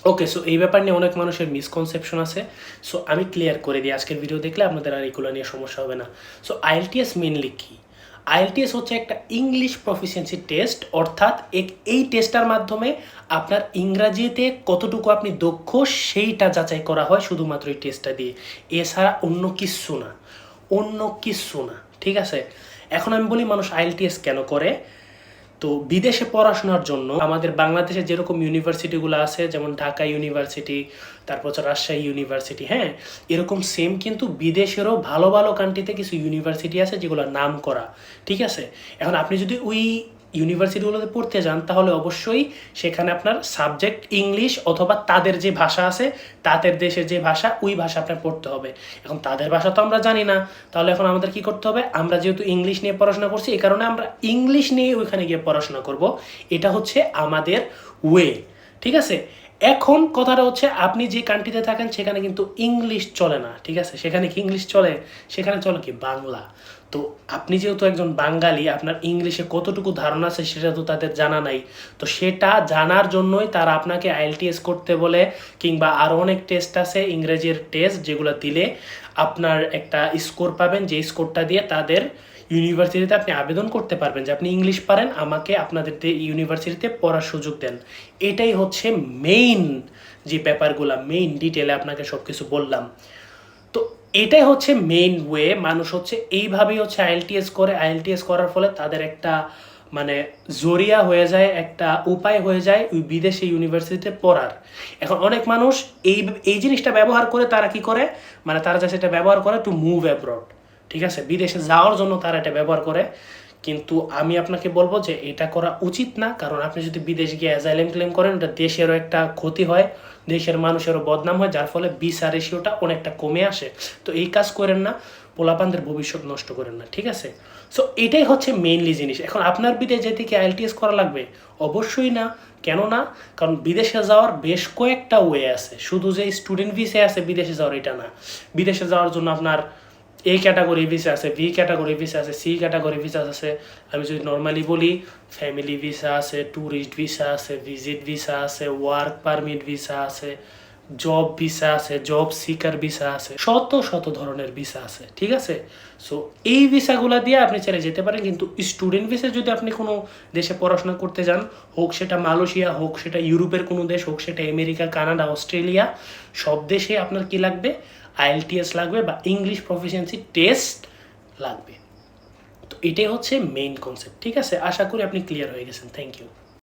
ওকে, so এই ব্যাপার নিয়ে অনেক মানুষের মিসকনসেপশন আছে। সো আমি ক্লিয়ার করে দিই, আজকের ভিডিও দেখলে আপনাদের আর এগুলো নিয়ে সমস্যা হবে না। সো আইএলটিএস মেনলি কি? আইএলটিএস হচ্ছে একটা ইংলিশ প্রফিসিয়েন্সি টেস্ট, অর্থাৎ এই টেস্টটার মাধ্যমে আপনার ইংরাজিতে কতটুকু আপনি দক্ষ সেইটা যাচাই করা হয় শুধুমাত্র এই টেস্টটা দিয়ে, এছাড়া অন্য কিচ্ছু না, অন্য কিচ্ছু না। ঠিক আছে, এখন আমি বলি মানুষ আইএলটিএস কেন করে। তো বিদেশে পড়াশোনার জন্য আমাদের বাংলাদেশে যেরকম ইউনিভার্সিটিগুলো আছে, যেমন ঢাকা ইউনিভার্সিটি, তারপর হচ্ছে রাজশাহী ইউনিভার্সিটি, হ্যাঁ, এরকম সেম কিন্তু বিদেশেরও ভালো ভালো কান্ট্রিতে কিছু ইউনিভার্সিটি আছে যেগুলো নাম করা। ঠিক আছে, এখন আপনি যদি ওই ইউনিভার্সিটিগুলোতে পড়তে যান তাহলে অবশ্যই সেখানে আপনার সাবজেক্ট ইংলিশ অথবা তাদের যে ভাষা আছে, তাদের দেশের যে ভাষা, ওই ভাষা আপনার পড়তে হবে। এখন তাদের ভাষা তো আমরা জানি না, তাহলে এখন আমাদের কি করতে হবে? আমরা যেহেতু ইংলিশ নিয়ে পড়াশোনা করছি, এই কারণে আমরা ইংলিশ নিয়ে ওইখানে গিয়ে পড়াশোনা করব। এটা হচ্ছে আমাদের ওয়ে। ঠিক আছে, এখন কথাটা হচ্ছে আপনি যে কান্ট্রিতে থাকেন সেখানে কিন্তু ইংলিশ চলে না। ঠিক আছে, সেখানে কি ইংলিশ চলে? সেখানে চলে কি? বাংলা। তো আপনি যেহেতু একজন বাঙালি, আপনার ইংলিশে কতটুকু ধারণা আছে সেটা তো তাদের জানা নাই। তো সেটা জানার জন্যই তারা আপনাকে আইএলটিএস করতে বলে, কিংবা আরও অনেক টেস্ট আছে ইংরেজির টেস্ট, যেগুলো দিলে আপনার একটা স্কোর পাবেন, যে স্কোরটা দিয়ে তাদের ইউনিভার্সিটিতে আপনি আবেদন করতে পারবেন যে আপনি ইংলিশ পারেন, আমাকে আপনাদের ইউনিভার্সিটিতে পড়ার সুযোগ দেন। এটাই হচ্ছে মেইন যে ব্যাপারগুলো, মেইন ডিটেলে আপনাকে সব কিছু বললাম। তো এটাই হচ্ছে মেইন ওয়ে। মানুষ হচ্ছে এইভাবেই হচ্ছে আইএলটিএস করে। আইএলটিএস করার ফলে তাদের একটা মানে জরিয়া হয়ে যায়, একটা উপায় হয়ে যায় ওই বিদেশি ইউনিভার্সিটিতে পড়ার। এখন অনেক মানুষ এই এই জিনিসটা ব্যবহার করে, তারা কি করে, মানে তারা যা সেটা ব্যবহার করে টু মুভ অ্যাব্রড। ঠিক আছে, বিদেশে যাওয়ার জন্য তারা এটা ব্যবহার করে। কিন্তু আমি আপনাকে বলবো যে এটা করা উচিত না, কারণ আপনি যদি বিদেশ গিয়ে অ্যাজাইলেম ক্লেম করেন, এটা দেশেরও একটা ক্ষতি হয়, দেশের মানুষেরও বদনাম হয়, যার ফলে ভিসা রেশিওটা অনেকটা কমে আসে। তো এই কাজ করেন না, পোলাপানদের ভবিষ্যৎ নষ্ট করেন না। ঠিক আছে, সো এটাই হচ্ছে মেইনলি জিনিস। এখন আপনার বিদেশ যেতে কি আইএলটিএস করা লাগবে? অবশ্যই না। কেন না? কারণ বিদেশে যাওয়ার বেশ কয়েকটা ওয়ে আছে, শুধু যে স্টুডেন্ট ভিসা আছে বিদেশে যাওয়ার এটা না। বিদেশে যাওয়ার জন্য আপনার এ ক্যাটাগরি ভিসা আছে, বি ক্যাটাগরি ভিসা আছে, সি ক্যাটাগরি ভিসা আছে। আমি যদি নর্মালি বলি, ফ্যামিলি ভিসা আছে, ট্যুরিস্ট ভিসা আছে, ভিজিট ভিসা আছে, ওয়ার্ক পারমিট ভিসা আছে, জব ভিসা আছে, জব সিকার ভিসা আছে, শত শত ধরনের ভিসা আছে। ঠিক আছে, সো এই ভিসাগুলো দিয়ে আপনি ছেড়ে যেতে পারেন। কিন্তু স্টুডেন্ট ভিসা যদি আপনি কোনো দেশে পড়াশোনা করতে যান, হোক সেটা মালয়েশিয়া, হোক সেটা ইউরোপের কোনো দেশ, হোক সেটা আমেরিকা, কানাডা, অস্ট্রেলিয়া, সব দেশে আপনার কি লাগবে? আইএলটিএস লাগবে বা ইংলিশ প্রফিসিয়েন্সি টেস্ট লাগবে। তো এটাই হচ্ছে মেইন কনসেপ্ট। ঠিক আছে, আশা করি আপনি ক্লিয়ার হয়ে গেছেন। Thank you.